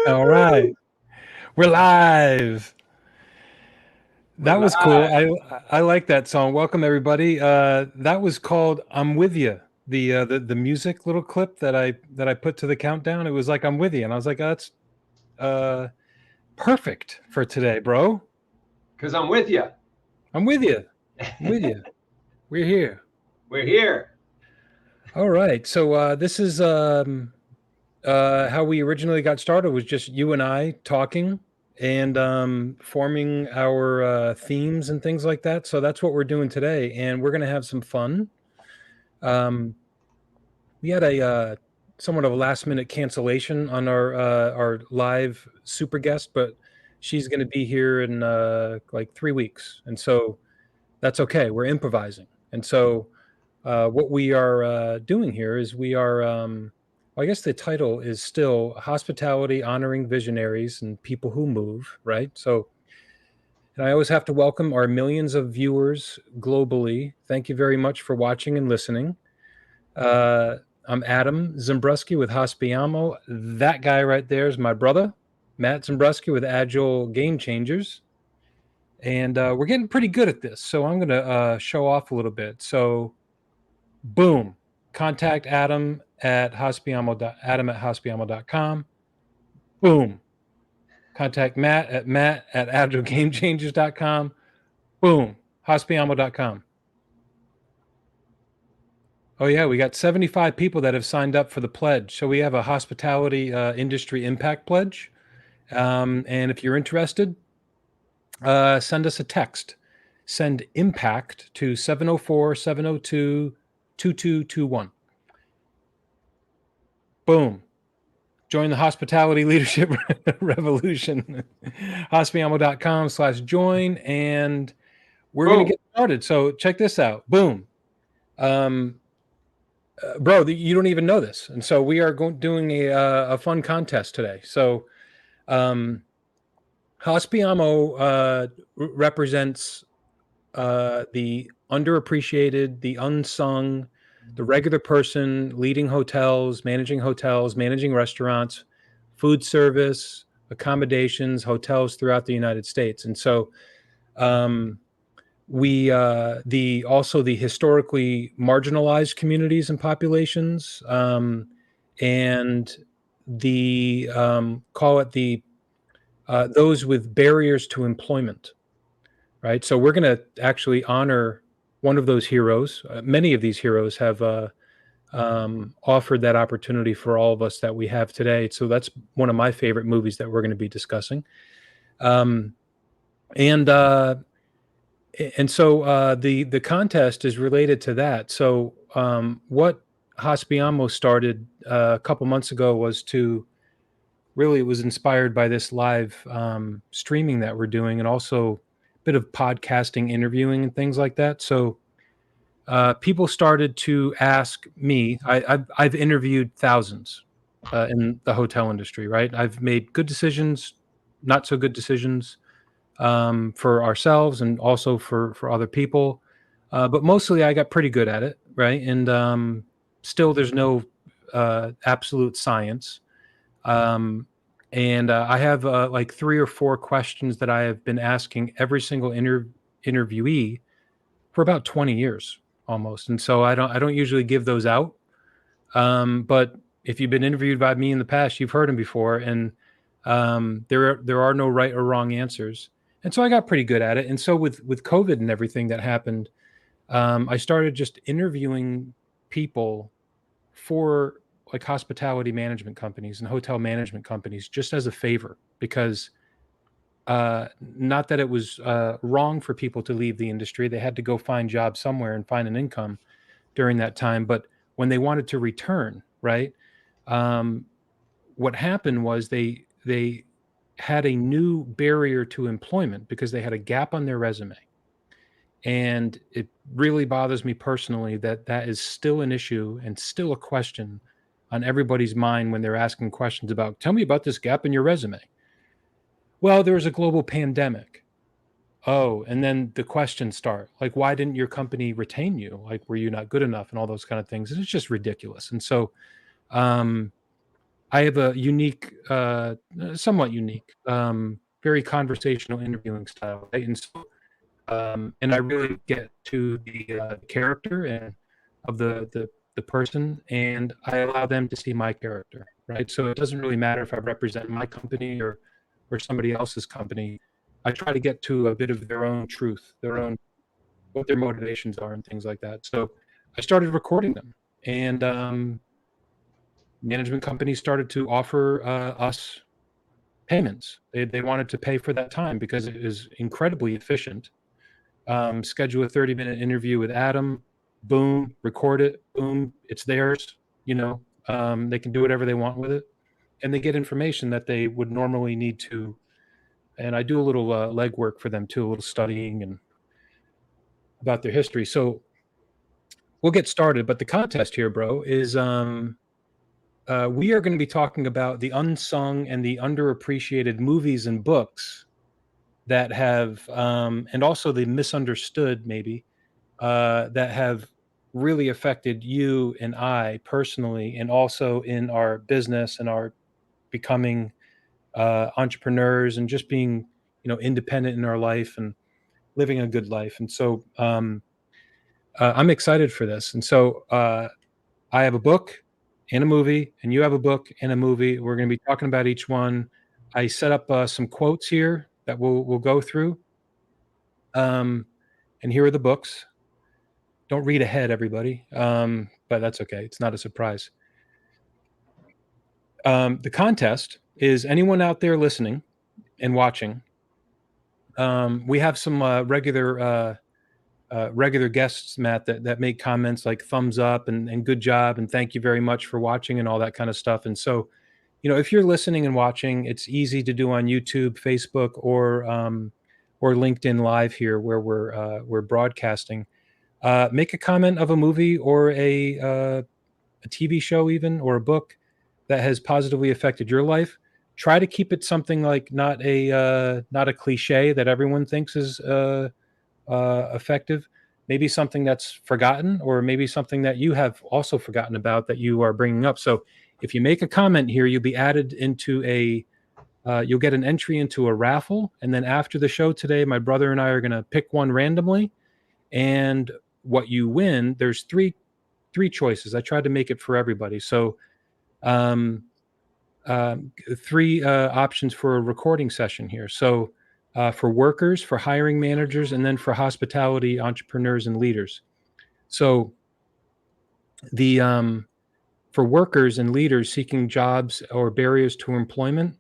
All right, we're live. We're That was cool. live. I like that song. Welcome everybody. That was called "I'm With You." The music little clip that I put to the countdown. It was like "I'm with you," and I was like, oh, "That's uh, perfect for today, bro. Because I'm with you. I'm with you. I'm with you. We're here." We're here. All right. So this is how we originally got started. Was just you and I talking and forming our themes and things like that. So that's what we're doing today, and we're gonna have some fun. Um, we had a somewhat of a last minute cancellation on our live super guest, but she's going to be here in like 3 weeks, and so that's okay. We're improvising, and so what we are doing here is we are. Well, I guess the title is still Hospitality Honoring Visionaries and People Who Move, right? So, and I always have to welcome our millions of viewers globally. Thank you very much for watching and listening. Uh, I'm Adam Zembruski with Hospiamo. That guy right there is my brother, Matt Zembruski with Agile Game Changers. And we're getting pretty good at this. So I'm going to show off a little bit. So, boom, contact Adam at Adam@hospiamo.com. Boom, contact Matt at agilegamechangers.com. Boom, Hospiamo.com. Oh yeah, we got 75 people that have signed up for the pledge. So we have a hospitality industry impact pledge. And if you're interested, send us a text. Send impact to 704-702-2221. Boom. Join the hospitality leadership revolution. Hospiamo.com/join. And we're going to Boom. get started. So check this out. Boom. Bro, you don't even know this, and so we are doing a fun contest today. So, Hospiamo represents the underappreciated, the unsung, the regular person leading hotels, managing restaurants, food service, accommodations, hotels throughout the United States, and so. We the also the historically marginalized communities and populations, and the call it the those with barriers to employment, right? So we're going to actually honor one of those heroes. Many of these heroes have offered that opportunity for all of us that we have today. So that's one of my favorite movies that we're going to be discussing. Um, and so the contest is related to that. So what Hospiamo started a couple months ago was to really, it was inspired by this live streaming that we're doing, and also a bit of podcasting, interviewing, and things like that. So people started to ask me. I've interviewed thousands in the hotel industry, right? I've made good decisions, not so good decisions, for ourselves and also for other people. But mostly I got pretty good at it, right? And still, there's no absolute science. Um, and I have like 3 or 4 questions that I have been asking every single interviewee for about 20 years almost. And so I don't usually give those out. But if you've been interviewed by me in the past, you've heard them before, and there are no right or wrong answers. And so I got pretty good at it. And so with COVID and everything that happened, I started just interviewing people for like hospitality management companies and hotel management companies just as a favor, because not that it was wrong for people to leave the industry. They had to go find jobs somewhere and find an income during that time. But when they wanted to return, right, um, what happened was they had a new barrier to employment because they had a gap on their resume. And it really bothers me personally that that is still an issue and still a question on everybody's mind when they're asking questions about, tell me about this gap in your resume. Well, there was a global pandemic. Oh, and then the questions start like, why didn't your company retain you? Like, were you not good enough, and all those kind of things? And it's just ridiculous. And so, um, I have a unique, somewhat unique, very conversational interviewing style, right? And I really get to the character and of the person, and I allow them to see my character, right? So it doesn't really matter if I represent my company or somebody else's company. I try to get to a bit of their own truth, their own what their motivations are and things like that. So I started recording them, and management companies started to offer us payments. They wanted to pay for that time because it is incredibly efficient. Schedule a 30-minute interview with Adam, boom, record it, boom, it's theirs. They can do whatever they want with it, and they get information that they would normally need to. And I do a little legwork for them too, a little studying and about their history. So we'll get started. But the contest here, bro, is we are going to be talking about the unsung and the underappreciated movies and books that have, and also the misunderstood, maybe, that have really affected you and I personally, and also in our business and our becoming entrepreneurs and just being, independent in our life and living a good life. And so I'm excited for this. And so I have a book and a movie, and you have a book and a movie. We're going to be talking about each one. I set up some quotes here that we'll go through. And here are the books. Don't read ahead, everybody, but that's okay. It's not a surprise. The contest is anyone out there listening and watching. We have some regular guests, Matt, that make comments like thumbs up and good job and thank you very much for watching and all that kind of stuff. And so, if you're listening and watching, it's easy to do on YouTube, Facebook, or LinkedIn Live here where we're broadcasting. Make a comment of a movie or a TV show, even, or a book that has positively affected your life. Try to keep it something like not a cliche that everyone thinks is effective. Maybe something that's forgotten, or maybe something that you have also forgotten about that you are bringing up. So if you make a comment here, you'll be added into you'll get an entry into a raffle. And then after the show today, my brother and I are going to pick one randomly. And what you win, there's three choices. I tried to make it for everybody. So um, three options for a recording session here. So for workers, for hiring managers, and then for hospitality entrepreneurs and leaders. So the for workers and leaders seeking jobs or barriers to employment,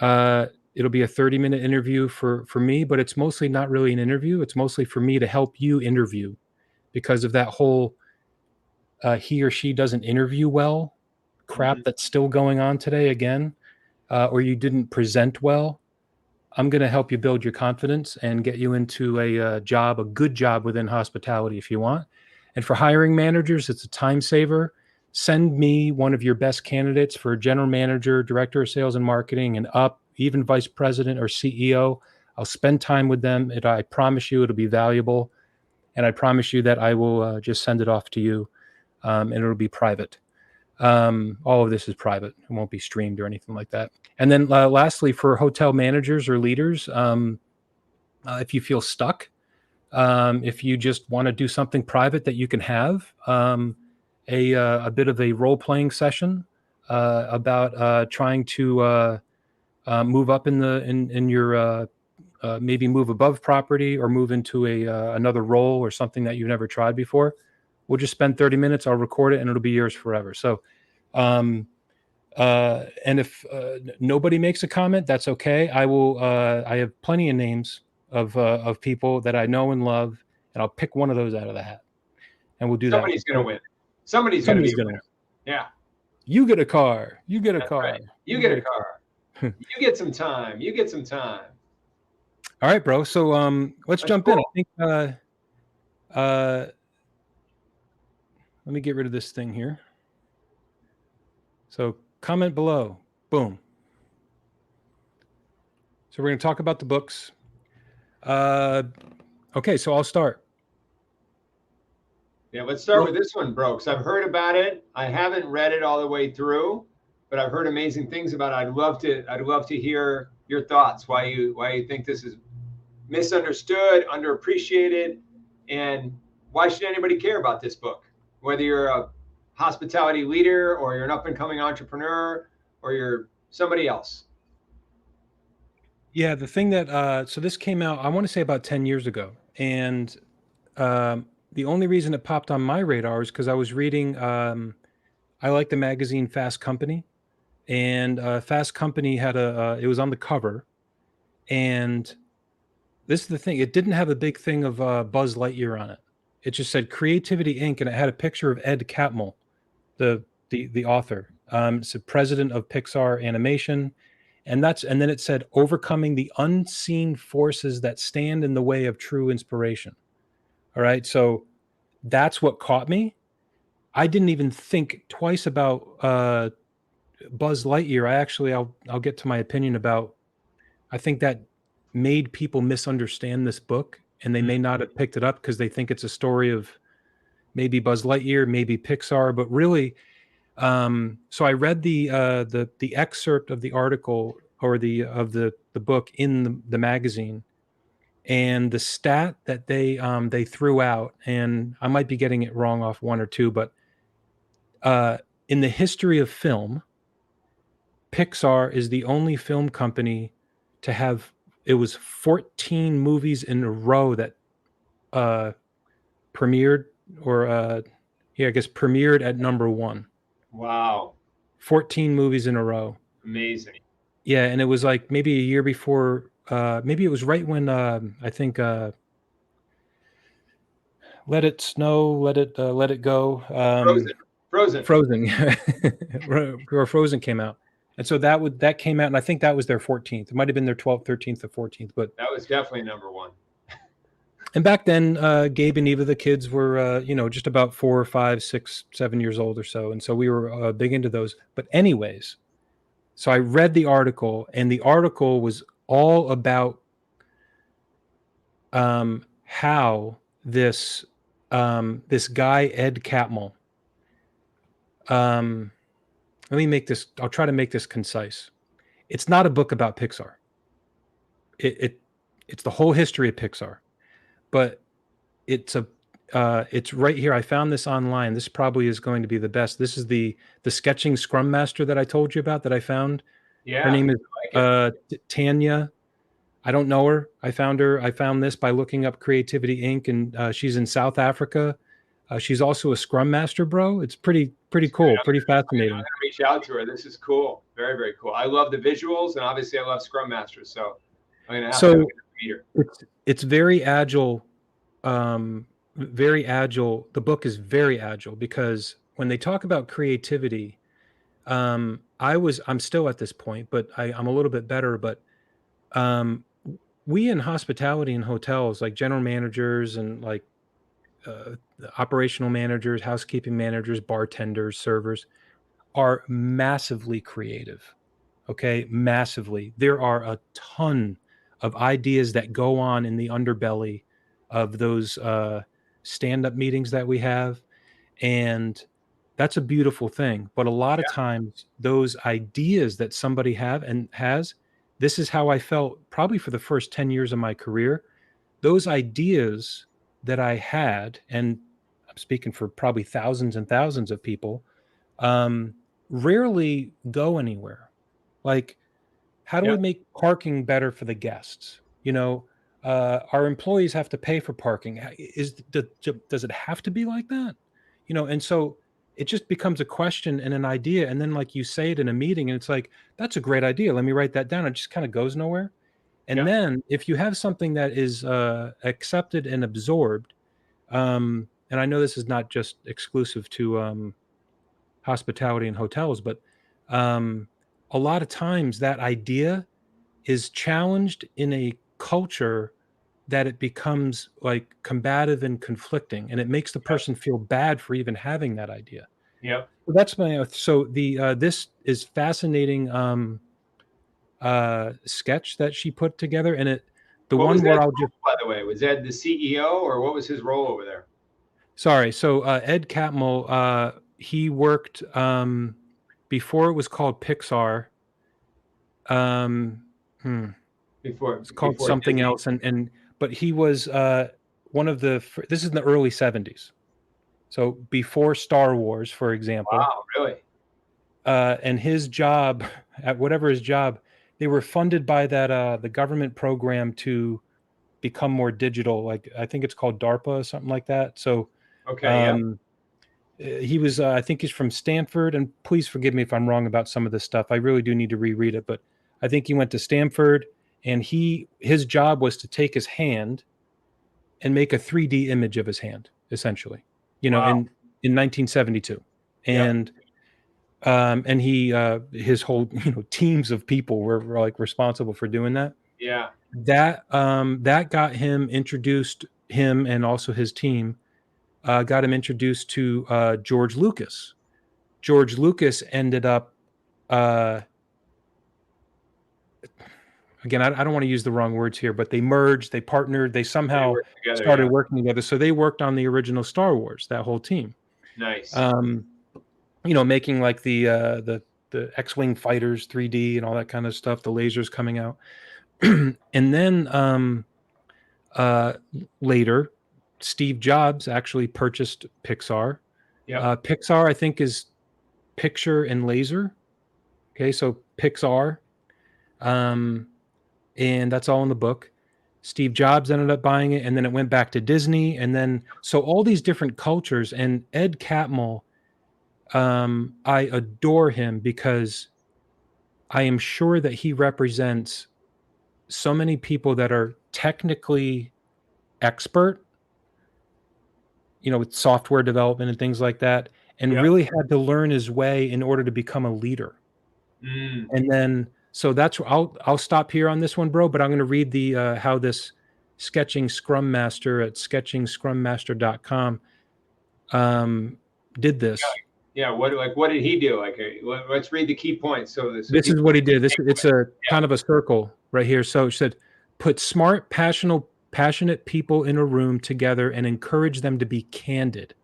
it'll be a 30-minute interview for me, but it's mostly not really an interview. It's mostly for me to help you interview because of that whole he or she doesn't interview well crap that's still going on today again, or you didn't present well. I'm going to help you build your confidence and get you into a job, a good job within hospitality if you want. And for hiring managers, it's a time saver. Send me one of your best candidates for general manager, director of sales and marketing, and up, even vice president or CEO. I'll spend time with them. I promise you it'll be valuable. And I promise you that I will just send it off to you, and it'll be private. All of this is private. It won't be streamed or anything like that. And then lastly, for hotel managers or leaders, if you feel stuck, if you just want to do something private that you can have, a bit of a role-playing session about trying to move up in your maybe move above property or move into another role or something that you've never tried before. We'll just spend 30 minutes. I'll record it and it'll be yours forever. So, and if nobody makes a comment, that's okay. I will. I have plenty of names of people that I know and love, and I'll pick one of those out of the hat, and we'll do that. Somebody's going to win. Somebody's going to be a winner. Yeah. You get a car. You get a That's car. Right. You get a car. You get some time. You get some time. All right, bro. So let's jump in. I think let me get rid of this thing here. So comment below. Boom. So we're going to talk about the books. Okay, so I'll start. Yeah, let's start with this one, bro, because I've heard about it. I haven't read it all the way through. but I've heard amazing things about it. I'd love to hear your thoughts. Why you think this is misunderstood, underappreciated, and why should anybody care about this book? Whether you're a hospitality leader or you're an up and coming entrepreneur or you're somebody else. Yeah, the thing that so this came out, I want to say about 10 years ago. And the only reason it popped on my radar is because I was reading I like the magazine Fast Company, and Fast Company had it was on the cover, and this is the thing, it didn't have a big thing of Buzz Lightyear on it. It just said Creativity Inc. and it had a picture of Ed Catmull, the author. It's the president of Pixar Animation, and then it said overcoming the unseen forces that stand in the way of true inspiration. All right, so that's what caught me. I didn't even think twice about Buzz Lightyear. I'll get to my opinion about. I think that made people misunderstand this book, and they may not have picked it up because they think it's a story of maybe Buzz Lightyear, maybe Pixar, but really. So I read the excerpt of the article or the book in the magazine, and the stat that they threw out, and I might be getting it wrong off one or two, but in the history of film, Pixar is the only film company to have it was 14 movies in a row that uh, premiered or yeah, I guess premiered at number one. Wow. 14 movies in a row. Amazing. Yeah, and it was like maybe a year before. Maybe it was right when I think "Let It Snow, Let It Go." Frozen. Frozen, or Frozen came out, and so that came out, and I think that was their 14th. It might have been their 12th, 13th, or 14th, but That was definitely number one. and back then, Gabe and Eva, the kids were just about 4 or 5, 6, 7 years old or so, and so we were big into those. But anyways, so I read the article, and the article was all about how this guy Ed Catmull. I'll try to make this concise. It's not a book about Pixar. It's the whole history of Pixar, but it's right here. I found this online. This probably is going to be the best. This is the sketching Scrum Master that I told you about that I found. Yeah. Her name is like Tanya. I don't know her. I found her. I found this by looking up Creativity Inc. and she's in South Africa. She's also a Scrum Master, bro. It's pretty cool, pretty fascinating. I'm gonna reach out to her. This is cool. Very, very cool. I love the visuals, and obviously I love Scrum Masters, so I'm gonna have to meet her. It's very agile. Very agile. The book is very agile because when they talk about creativity, I'm still at this point, but I'm a little bit better. But we in hospitality and hotels, like general managers and like operational managers, housekeeping managers, bartenders, servers, are massively creative. Okay, massively. There are a ton of ideas that go on in the underbelly of those stand-up meetings that we have, and that's a beautiful thing. But a lot of times, those ideas that somebody has, this is how I felt probably for the first 10 years of my career. Those ideas that I had, and I'm speaking for probably thousands and thousands of people, rarely go anywhere. Like, how do we make parking better for the guests? Our employees have to pay for parking. Does it have to be like that? And so it just becomes a question and an idea. And then like you say it in a meeting and it's like, that's a great idea. Let me write that down. It just kind of goes nowhere. And then if you have something that is accepted and absorbed, and I know this is not just exclusive to hospitality and hotels, but a lot of times that idea is challenged in a culture that it becomes like combative and conflicting, and it makes the person feel bad for even having that idea. Yep. So this is fascinating sketch that she put together, and by the way, was Ed the CEO or what was his role over there? Sorry. So Ed Catmull, he worked before it was called Pixar. Um, it's called Before something Disney. else, but he was one of the. This is in the early '70s, so before Star Wars, for example. Wow, really? And his job, at whatever his job, they were funded by that the government program to become more digital. Like I think it's called DARPA or something like that. So Okay, yeah. um, he was, I think he's from Stanford, and please forgive me if I'm wrong about some of this stuff. I really do need to reread it, but I think he went to Stanford, and his job was to take his hand and make a 3D image of his hand, essentially, Wow. in 1972, Yep. and he his whole teams of people were like responsible for doing that. Yeah. That got him and also his team got him introduced to George Lucas. George Lucas ended up, uh, again, I don't want to use the wrong words here, but they merged, they partnered, they They somehow work together. started Yeah. working together. So they worked on the original Star Wars, that whole team. Nice. Um, Making like the X-wing fighters 3D and all that kind of stuff, the lasers coming out, and then uh, later, Steve Jobs actually purchased Pixar. Yep. Pixar, I think, is picture and laser. Okay, so Pixar, um, and that's all in the book. Steve Jobs ended up buying it, and then it went back to Disney, and then so all these different cultures. And Ed Catmull, I adore him because I am sure that he represents so many people that are technically expert, with software development and things like that, and Yep. really had to learn his way in order to become a leader. Mm. And then, so that's I'll stop here on this one, bro. But I'm going to read the how this sketching Scrum Master at sketchingscrummaster.com did this. Yeah. What did he do? Let's read the key points so This is people what he did. take It's a away. kind of a circle right here. So it said, put smart, passionate people in a room together and encourage them to be candid.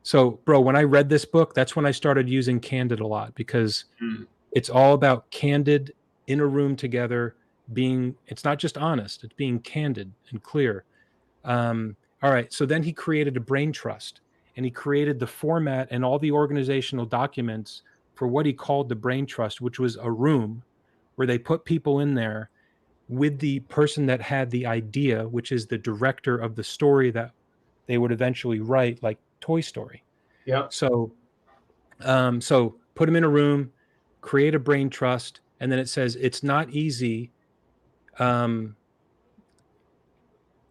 So, bro, when I read this book, that's when I started using candid a lot, because Yeah. Mm. it's all about candid in a room together, it's not just honest, it's being candid and clear. All right. So then he created a brain trust, and he created the format and all the organizational documents for what he called the brain trust, which was a room where they put people in there with the person that had the idea, which is the director of the story that they would eventually write, like Toy Story. Yep. So put them in a room, create a brain trust, and then it says it's not easy. Um,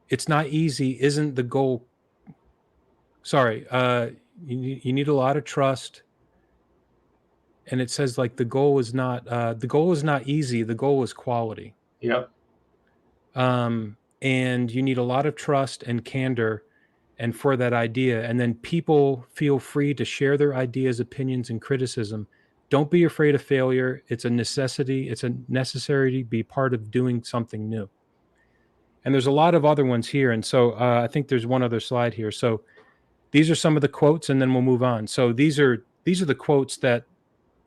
it's not easy isn't the goal. Sorry, you need a lot of trust, and it says like the goal is not easy. The goal is quality. Yep. And you need a lot of trust and candor, and for that idea, and then people feel free to share their ideas, opinions, and criticism. Don't be afraid of failure. It's a necessity. It's a necessary to be part of doing something new. And there's a lot of other ones here. And so I think there's one other slide here. So these are some of the quotes, and then we'll move on. So these are the quotes that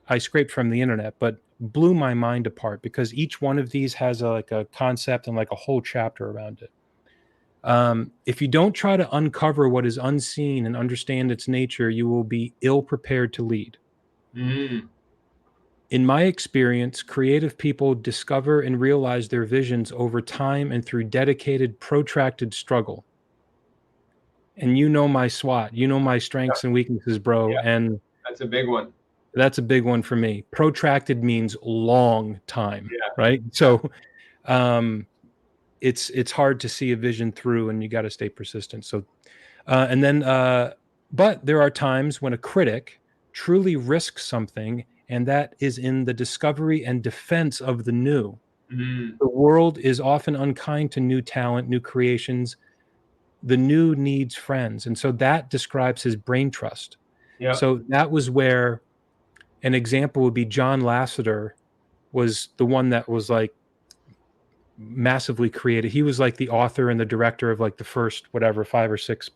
I scraped from the internet, but blew my mind apart, because each one of these has like a concept and like a whole chapter around it. If you don't try to uncover what is unseen and understand its nature, you will be ill prepared to lead. Mm. In my experience, creative people discover and realize their visions over time and through dedicated, protracted struggle. And my SWOT, my strengths and weaknesses, bro. Yeah. And That's a big one. that's a big one for me. Protracted means long time, Yeah. right? Yeah. So it's hard to see a vision through, and you got to stay persistent. So and then but there are times when a critic truly risks something, and that is in the discovery and defense of the new. Mm. The world is often unkind to new talent, new creations. The new needs friends. And so that describes his brain trust. Yep. So that was where an example would be John Lasseter was the one that was like massively creative. He was like the author and the director of like the first, whatever, 5 or 6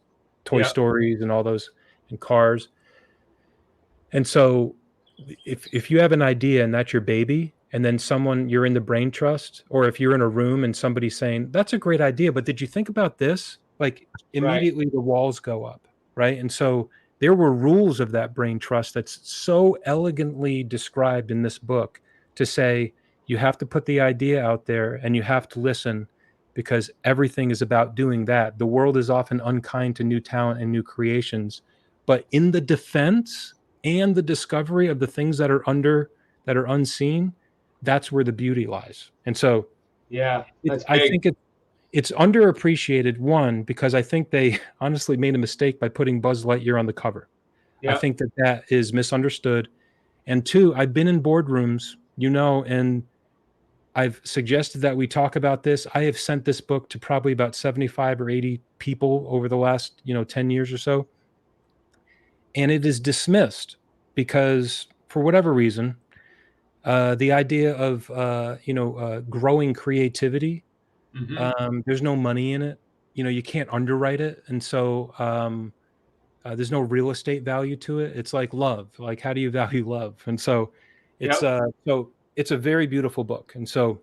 Toy Yep. Stories and all those, and Cars. And so if you have an idea and that's your baby, and then someone you're in the brain trust, or if you're in a room and somebody's saying that's a great idea, but did you think about this? Like Right. immediately the walls go up, right? And so there were rules of that brain trust that's so elegantly described in this book to say you have to put the idea out there and you have to listen because everything is about doing that. The world is often unkind to new talent and new creations, but in the defense and the discovery of the things that are unseen, that's where the beauty lies. And so Yeah, that's I big. think it's underappreciated. One, because I think they honestly made a mistake by putting Buzz Lightyear on the cover. I Yep. think that that is misunderstood. And two, I've been in boardrooms, and I've suggested that we talk about this. I have sent this book to probably about 75 or 80 people over the last, 10 years or so, and it is dismissed because for whatever reason, the idea of growing creativity, Hmm. there's no money in it. You can't underwrite it, and so there's no real estate value to it. It's like love. Like, how do you value love? And so Yep. it's a very beautiful book. And so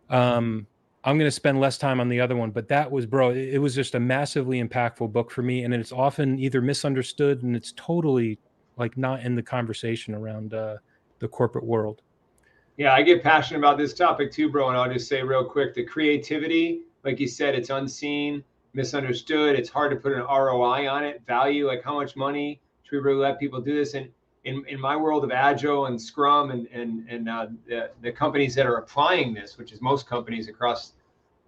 um, I'm going to spend less time on the other one, but that was, bro, it was just a massively impactful book for me, and it's often either misunderstood and it's totally like not in the conversation around the corporate world. Yeah, I get passionate about this topic too, bro. And I'll just say real quick, the creativity, like you said, it's unseen, misunderstood. It's hard to put an ROI on it, value, like how much money should we really let people do this? And in my world of Agile and Scrum and the companies that are applying this, which is most companies across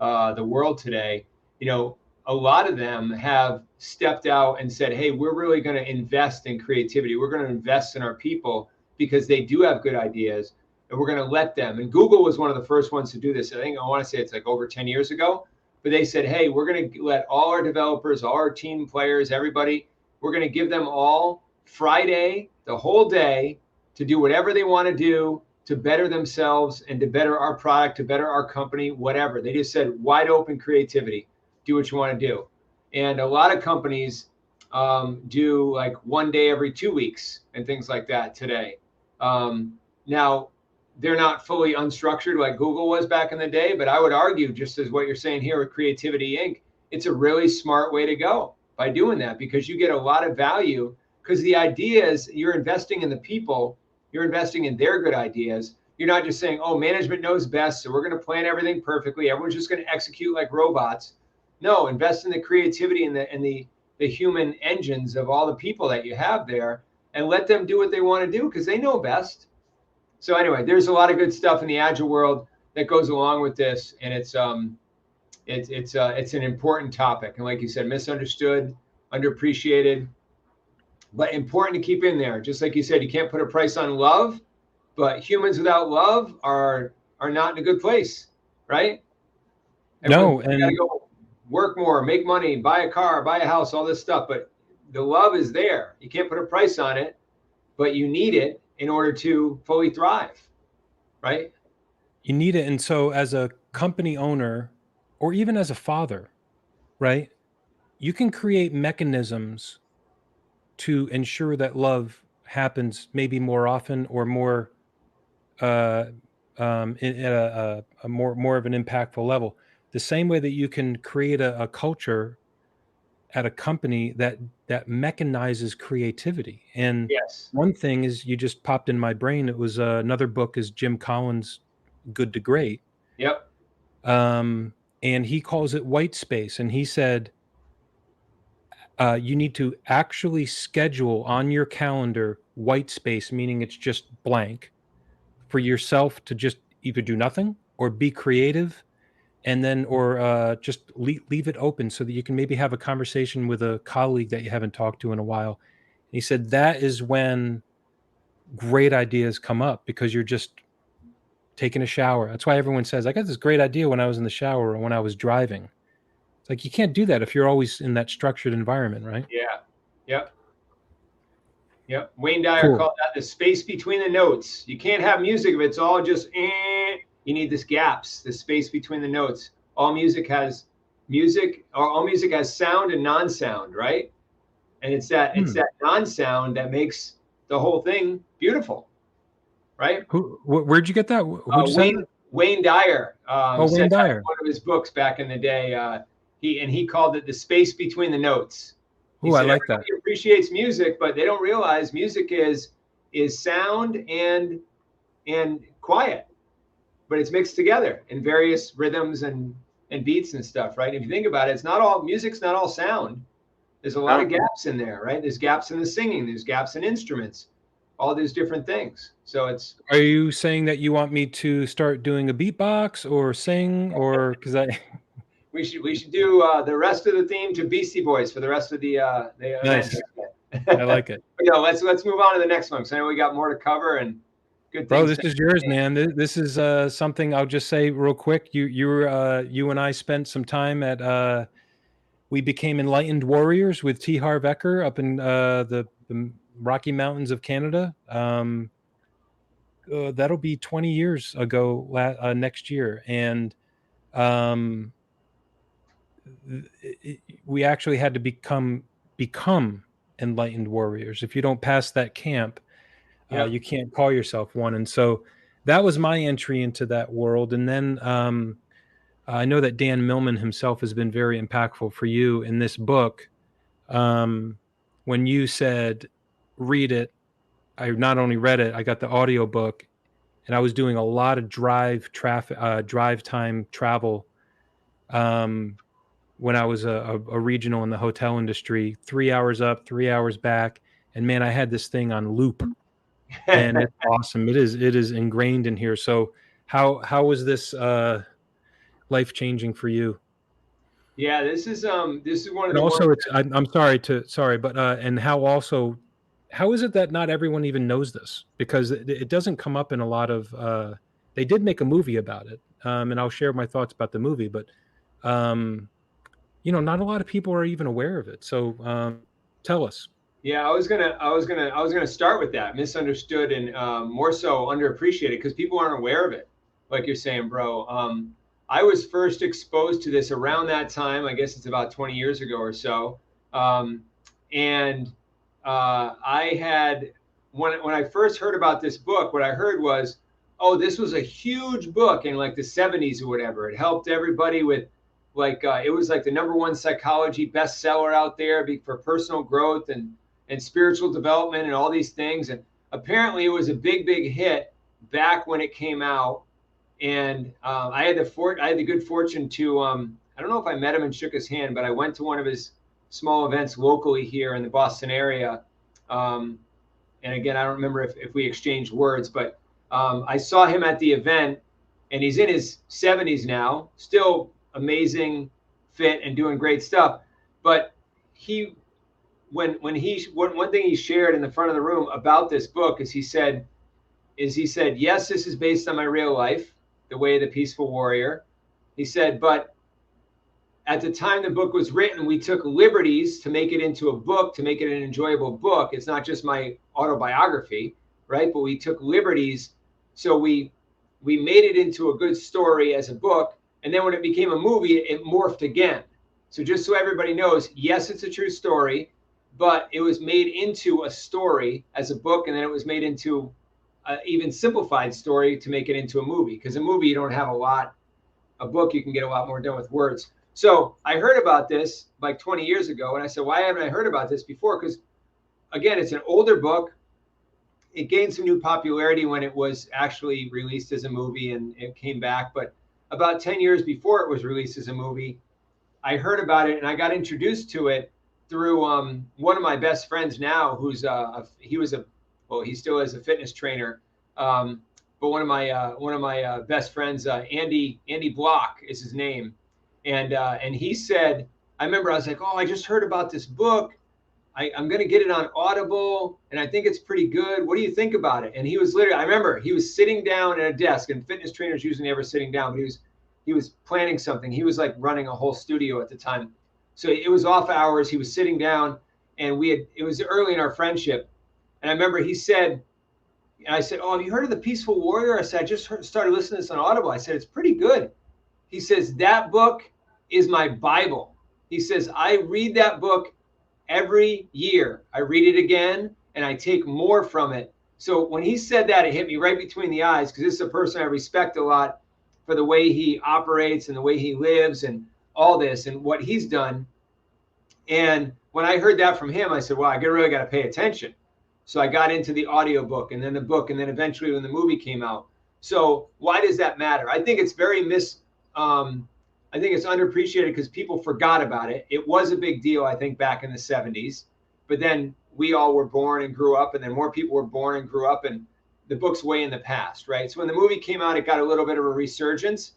the world today, you know, a lot of them have stepped out and said, hey, we're really going to invest in creativity. We're going to invest in our people because they do have good ideas, and we're going to let them. And Google was one of the first ones to do this. I want to say it's like over 10 years ago, but they said, hey, we're going to let all our developers, all our team players, everybody, we're going to give them all Friday, the whole day, to do whatever they want to do to better themselves and to better our product, to better our company, whatever. They just said wide open creativity. Do what you want to do. And a lot of companies do like one day every 2 weeks and things like that today. Now, they're not fully unstructured like Google was back in the day, but I would argue, just as what you're saying here with Creativity Inc., it's a really smart way to go by doing that because you get a lot of value because the idea is you're investing in the people, you're investing in their good ideas. You're not just saying, oh, management knows best, so we're going to plan everything perfectly. Everyone's just going to execute like robots. No, invest in the creativity and the human engines of all the people that you have there and let them do what they want to do because they know best. So anyway, there's a lot of good stuff in the agile world that goes along with this, and it's an important topic, and like you said, misunderstood, underappreciated, but important to keep in there. Just like you said, you can't put a price on love, but humans without love are not in a good place, right? Everyone's No, got to and go work more, make money, buy a car, buy a house, all this stuff, but the love is there. You can't put a price on it, but you need it in order to fully thrive, right? you need it. And so as a company owner or even as a father, right? You can create mechanisms to ensure that love happens maybe more often or more uh, at a more of an impactful level. The same way that you can create a culture at a company that mechanizes creativity. And Yes. one thing is you just popped in my brain. It was another book is Jim Collins' Good to Great, Yep. um, and he calls it white space. And he said you need to actually schedule on your calendar white space, meaning it's just blank for yourself to just either do nothing or be creative and then or just leave it open so that you can maybe have a conversation with a colleague that you haven't talked to in a while. And he said that is when great ideas come up because you're just taking a shower. That's why everyone says I got this great idea when I was in the shower or when I was driving. It's like you can't do that if you're always in that structured environment, right? Yeah. Yep. Yep. Wayne Dyer Cool. called that the space between the notes. You can't have music if it's all just eh. You need this gaps, the space between the notes. All music has music, or all music has sound and non-sound, right? And it's Hmm. that non-sound that makes the whole thing beautiful, right? Where'd you get that? Who'd you say that? Wayne Dyer Oh, said Wayne that in Dyer. one of his books back in the day. He called it the space between the notes. He Ooh, I said like that. everybody appreciates music, but they don't realize music is sound and quiet, but it's mixed together in various rhythms and beats and stuff, right? And if you think about it, it's not all music's not all sound. There's a lot of gaps in there, right? There's gaps in the singing, there's gaps in instruments, all these different things. So it's. Are you saying that you want me to start doing a beatbox or sing, or because I We should do the rest of the theme to Beastie Boys for the rest of the event. nice. I like it. But no, let's move on to the next one because I know we got more to cover and good Bro, things. this is yours, man. This is something I'll just say real quick. You and I spent some time at we became enlightened warriors with T. Harv Eker up in the Rocky Mountains of Canada. That'll be 20 years ago next year, and um, we actually had to become enlightened warriors. If you don't pass that camp, Yep. you can't call yourself one. And so that was my entry into that world. And then I know that Dan Millman himself has been very impactful for you in this book. When you said, read it, I not only read it, I got the audio book, and I was doing a lot of drive time travel when I was a regional in the hotel industry, 3 hours up, 3 hours back. And man, I had this thing on loop. And it's awesome. It is ingrained in here. So how was this life changing for you? Yeah, this is one of And the ones. also, I'm sorry, but and how is it that not everyone even knows this? Because it doesn't come up in a lot of. They did make a movie about it, and I'll share my thoughts about the movie, but not a lot of people are even aware of it. So tell us. Yeah, I was gonna start with that misunderstood and more so underappreciated because people aren't aware of it, like you're saying, bro. I was first exposed to this around that time. I guess it's about 20 years ago or so, and I had when I first heard about this book, what I heard was, oh, this was a huge book in like the 70s or whatever. It helped everybody with like it was like the #1 psychology bestseller out there for personal growth and spiritual development and all these things. And apparently it was a big hit back when it came out. And I had the good fortune to I don't know if I met him and shook his hand, but I went to one of his small events locally here in the Boston area. And again, I don't remember if we exchanged words, but I saw him at the event, and he's in his 70s now, still amazing, fit, and doing great stuff. But he one thing he shared in the front of the room about this book is he said, yes, this is based on my real life, The Way of the Peaceful Warrior. He said, but at the time the book was written, we took liberties to make it into a book, to make it an enjoyable book. It's not just my autobiography, right? But we took liberties. So we made it into a good story as a book. And then when it became a movie, it morphed again. So just so everybody knows, yes, it's a true story, but it was made into a story as a book, and then it was made into an even simplified story to make it into a movie. Because a movie, you don't have a book, you can get a lot more done with words. So I heard about this like 20 years ago, and I said, why haven't I heard about this before? Because again, it's an older book. It gained some new popularity when it was actually released as a movie and it came back. But about 10 years before it was released as a movie, I heard about it and I got introduced to it through one of my best friends now, who's he still is a fitness trainer. But one of my best friends, Andy Block is his name. And he said, I remember I was like, oh, I just heard about this book. I'm going to get it on Audible, and I think it's pretty good. What do you think about it? And he was literally, I remember he was sitting down at a desk, and fitness trainers usually never sitting down, but he was planning something. He was like running a whole studio at the time. So it was off hours. He was sitting down, and it was early in our friendship. And I remember he said, and I said, oh, have you heard of The Peaceful Warrior? I said, I just started listening to this on Audible. I said, it's pretty good. He says, that book is my Bible. He says, I read that book every year. I read it again and I take more from it. So when he said that, it hit me right between the eyes, because this is a person I respect a lot for the way he operates and the way he lives and all this and what he's done. And when I heard that from him, I said, well, I really got to pay attention. So I got into the audiobook and then the book, and then eventually when the movie came out. So why does that matter? I think it's I think it's underappreciated because people forgot about it. It was a big deal, I think, back in the 70s. But then we all were born and grew up, and then more people were born and grew up, and the book's way in the past, right? So when the movie came out, it got a little bit of a resurgence,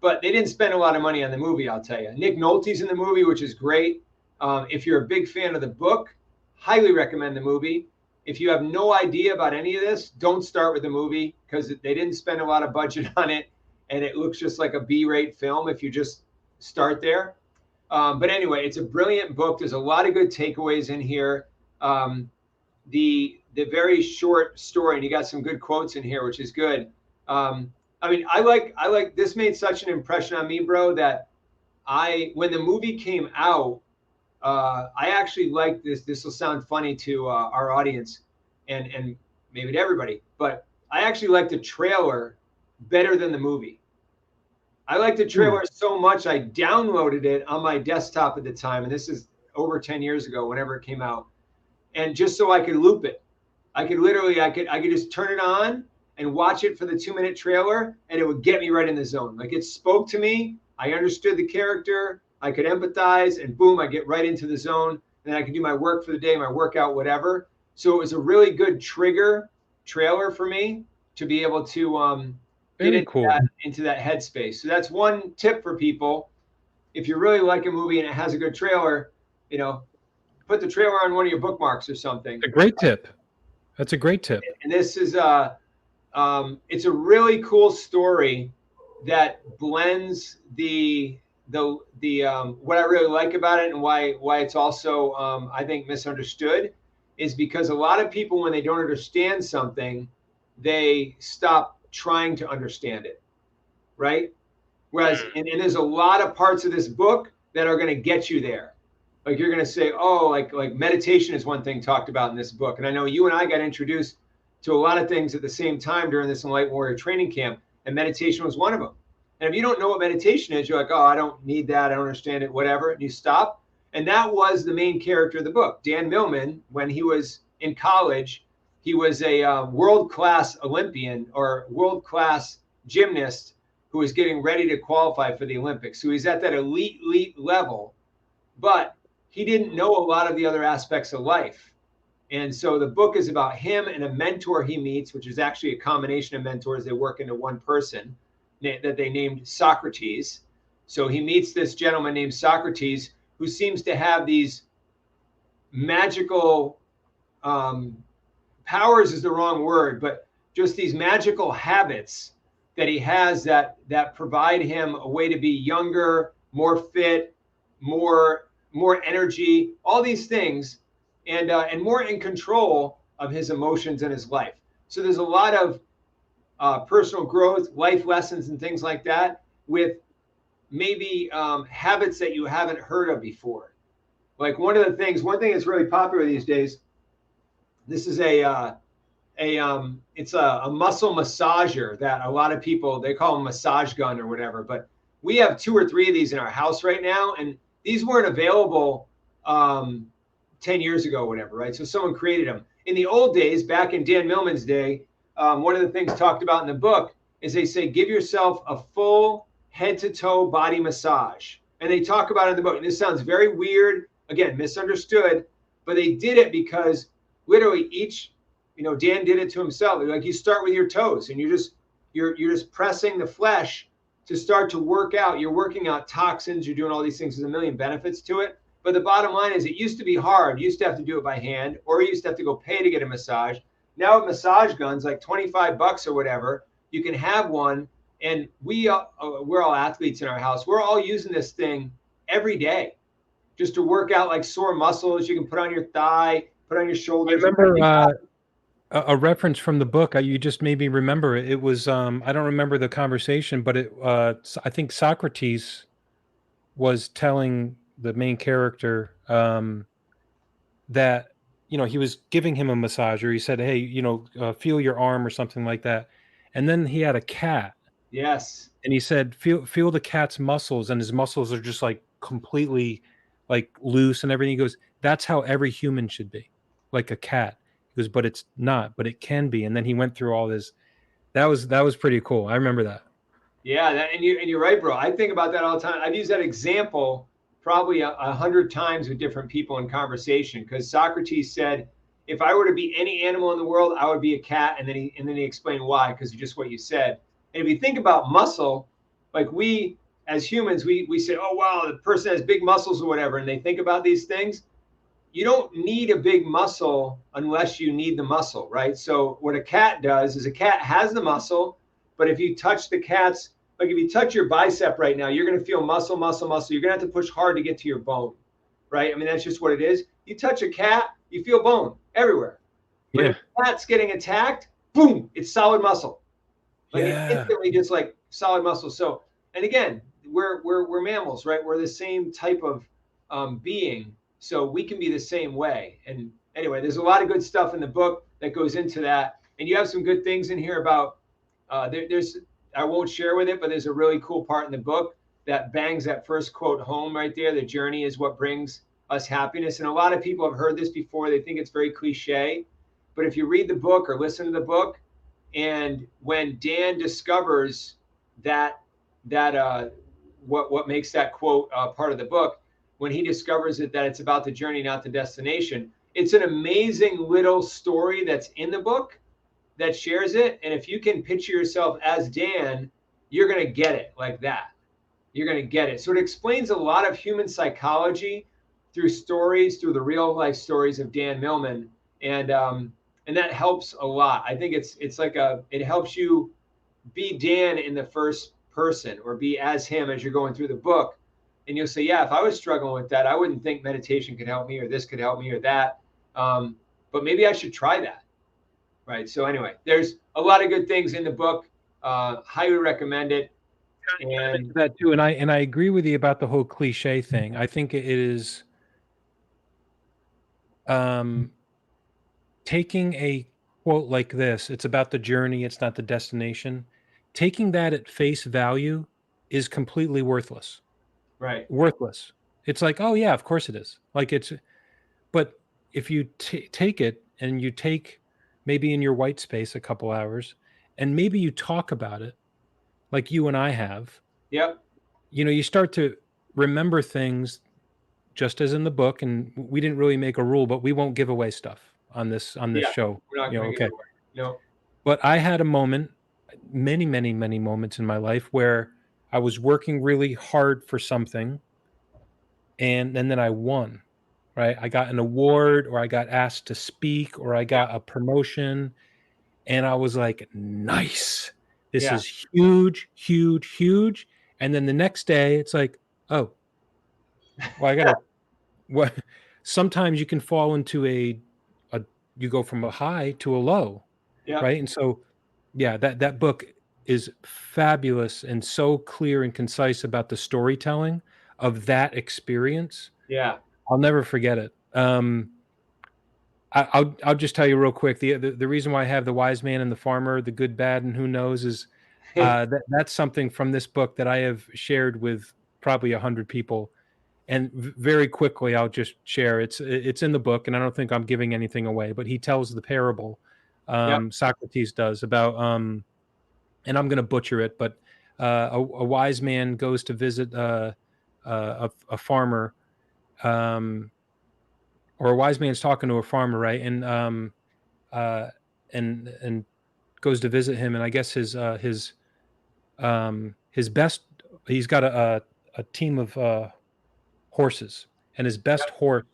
but they didn't spend a lot of money on the movie, I'll tell you. Nick Nolte's in the movie, which is great. If you're a big fan of the book, highly recommend the movie. If you have no idea about any of this, don't start with the movie, because they didn't spend a lot of budget on it, and it looks just like a B-rate film if you just start there. But anyway, it's a brilliant book. There's a lot of good takeaways in here. The very short story, and you got some good quotes in here, which is good. I mean, I like this. Made such an impression on me, bro, that when the movie came out, I actually liked this. This will sound funny to our audience and maybe to everybody, but I actually liked the trailer better than the movie. I liked the trailer so much, I downloaded it on my desktop at the time, and this is over 10 years ago, whenever it came out, and just so I could loop it. I could just turn it on and watch it for the 2-minute trailer, and it would get me right in the zone. Like, it spoke to me. I understood the character. I could empathize, and boom, I get right into the zone. And then I could do my work for the day, my workout, whatever. So it was a really good trailer for me to be able to get into that headspace. So that's one tip for people. If you really like a movie and it has a good trailer, put the trailer on one of your bookmarks or something. A great tip. That's a great tip. And this is it's a really cool story that blends the what I really like about it, and why it's also I think misunderstood, is because a lot of people, when they don't understand something, they stop trying to understand it, right? Whereas and there's a lot of parts of this book that are going to get you there. Like, you're going to say, oh, like meditation is one thing talked about in this book. And I know you and I got introduced to a lot of things at the same time during this Enlightened Warrior training camp, and meditation was one of them. And if you don't know what meditation is, you're like, oh, I don't need that, I don't understand it, whatever, and you stop. And that was the main character of the book. Dan Millman, when he was in college, he was a world-class Olympian or world-class gymnast who was getting ready to qualify for the Olympics. So he's at that elite level, but he didn't know a lot of the other aspects of life. And so the book is about him and a mentor he meets, which is actually a combination of mentors. They work into one person that they named Socrates. So he meets this gentleman named Socrates, who seems to have these magical powers is the wrong word, but just these magical habits that he has that provide him a way to be younger, more fit, more energy, all these things, and more in control of his emotions and his life. So there's a lot of personal growth, life lessons, and things like that, with maybe habits that you haven't heard of before. Like one thing that's really popular these days. This is it's a muscle massager that a lot of people, they call them massage gun or whatever. But we have 2 or 3 of these in our house right now, and these weren't available 10 years ago, whatever, right? So someone created them. In the old days, back in Dan Millman's day, one of the things talked about in the book is they say, give yourself a full head to toe body massage. And they talk about it in the book. And this sounds very weird, again, misunderstood, but they did it because literally Dan did it to himself. Like, you start with your toes, and you're just pressing the flesh to start to work out. You're working out toxins. You're doing all these things. There's a million benefits to it. But the bottom line is, it used to be hard. You used to have to do it by hand, or you used to have to go pay to get a massage. Now with massage guns, like $25 or whatever, you can have one. And we're all athletes in our house. We're all using this thing every day just to work out like sore muscles. You can put on your thigh, put on your shoulders. I remember a reference from the book. You just made me remember it. It was I don't remember the conversation, but I think Socrates was telling the main character that he was giving him a massage, or he said, hey, feel your arm or something like that. And then he had a cat, Yes. and he said, feel the cat's muscles, and his muscles are just like completely like loose and everything. He goes, that's how every human should be, like a cat. He goes, but it's not, but it can be. And then he went through all this. That was pretty cool. I remember that. Yeah, and you're right, bro. I think about that all the time. I've used that example probably 100 times with different people in conversation because Socrates said, "If I were to be any animal in the world, I would be a cat." And then he explained why, because of just what you said. And if you think about muscle, like we as humans, we say, "Oh wow, the person has big muscles or whatever," and they think about these things. You don't need a big muscle unless you need the muscle, right? So what a cat does is a cat has the muscle, but if you touch the cat's, like if you touch your bicep right now, you're going to feel muscle, muscle, muscle. You're going to have to push hard to get to your bone, right? I mean, that's just what it is. You touch a cat, you feel bone everywhere. But Yeah. if a cat's getting attacked, boom, it's solid muscle. Like it Yeah. instantly just like solid muscle. So, and again, we're mammals, right? We're the same type of being, so we can be the same way. And anyway, there's a lot of good stuff in the book that goes into that, and you have some good things in here about. There's I won't share with it, but there's a really cool part in the book that bangs that first quote home right there. The journey is what brings us happiness, and a lot of people have heard this before. They think it's very cliche, but if you read the book or listen to the book, and when Dan discovers that what makes that quote part of the book, when he discovers that it's about the journey, not the destination, it's an amazing little story that's in the book that shares it. And if you can picture yourself as Dan, you're going to get it like that. You're going to get it. So it explains a lot of human psychology through stories, through the real life stories of Dan Millman, and that helps a lot. I think it's like it helps you be Dan in the first person or be as him as you're going through the book, and you'll say, yeah, if I was struggling with that, I wouldn't think meditation could help me or this could help me or that, but maybe I should try that, right? So anyway, there's a lot of good things in the book. Highly recommend it. Kind of into And that too, and I agree with you about the whole cliche thing. I think it is um, taking a quote like this. It's about the journey, it's not the destination. Taking that at face value is completely worthless. right, Worthless. It's like, oh yeah, of course it is. Like it's, but if you take it and you take maybe in your white space a couple hours, and maybe you talk about it, like you and I have, yep, you start to remember things just as in the book, and we didn't really make a rule, but we won't give away stuff on this yeah, show. we're not going to give Okay. it away. No, But I had a moment, many, many, many moments in my life where I was working really hard for something, and then I won. Right? I got an award, or I got asked to speak, or I yeah, got a promotion, and I was like, "Nice. This yeah, is huge, huge, huge." And then the next day, it's like, "Oh, well, I gotta what?" Sometimes you can fall into a you go from a high to a low, yeah, right? And so, yeah, that book is fabulous and so clear and concise about the storytelling of that experience. yeah. I'll never forget it. I'll just tell you real quick. The reason why I have the wise man and the farmer, the good, bad, and who knows is that's something from this book that I have shared with probably 100 people. And very quickly, I'll just share. It's in the book, and I don't think I'm giving anything away. But he tells the parable. Yep, Socrates does about, and I'm going to butcher it, but a wise man goes to visit a farmer. Um, or a wise man's talking to a farmer, right? Uh, and goes to visit him, and I guess his best, he's got a team of horses, and his best yep, horse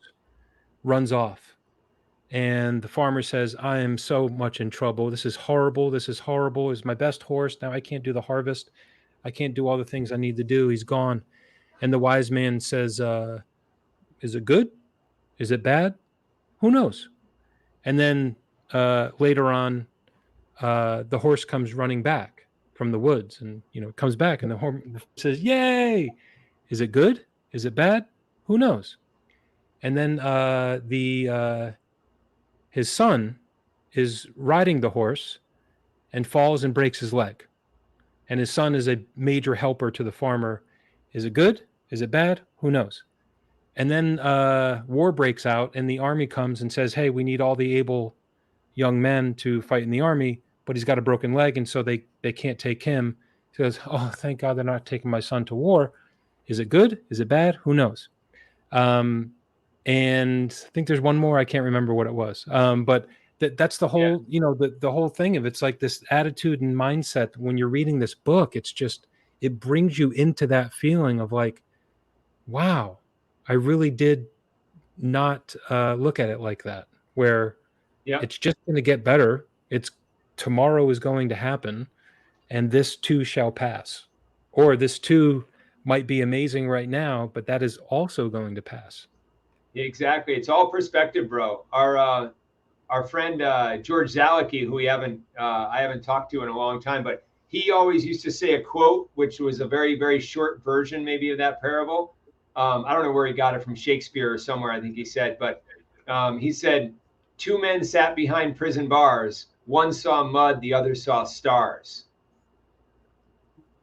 runs off, and the farmer says, "I am so much in trouble. This is horrible. This is horrible. Is my best horse now? I can't do the harvest. I can't do all the things I need to do. He's gone." And the wise man says, "Is it good? Is it bad? Who knows?" And then later on, the horse comes running back from the woods, and comes back, and the horse says, "Yay! Is it good? Is it bad? Who knows?" And then his son is riding the horse and falls and breaks his leg. And his son is a major helper to the farmer. Is it good? Is it bad? Who knows? And then war breaks out, and the army comes and says, "Hey, we need all the able young men to fight in the army," but he's got a broken leg, and so they can't take him. He goes, "Oh, thank God they're not taking my son to war." Is it good? Is it bad? Who knows? Um, and I think there's one more. I can't remember what it was. But that's the Yeah. whole, the whole thing of it's like this attitude and mindset. When you're reading this book, it's just, it brings you into that feeling of like, wow, I really did not look at it like that, where Yeah. it's just going to get better. It's tomorrow is going to happen, and this too shall pass. Or this too might be amazing right now, but that is also going to pass. Exactly. It's all perspective, bro. Our friend George Zalicki, who I haven't talked to in a long time, but he always used to say a quote, which was a very, very short version, maybe, of that parable. I don't know where he got it from, Shakespeare or somewhere, I think he said, but he said, two men sat behind prison bars. One saw mud, the other saw stars.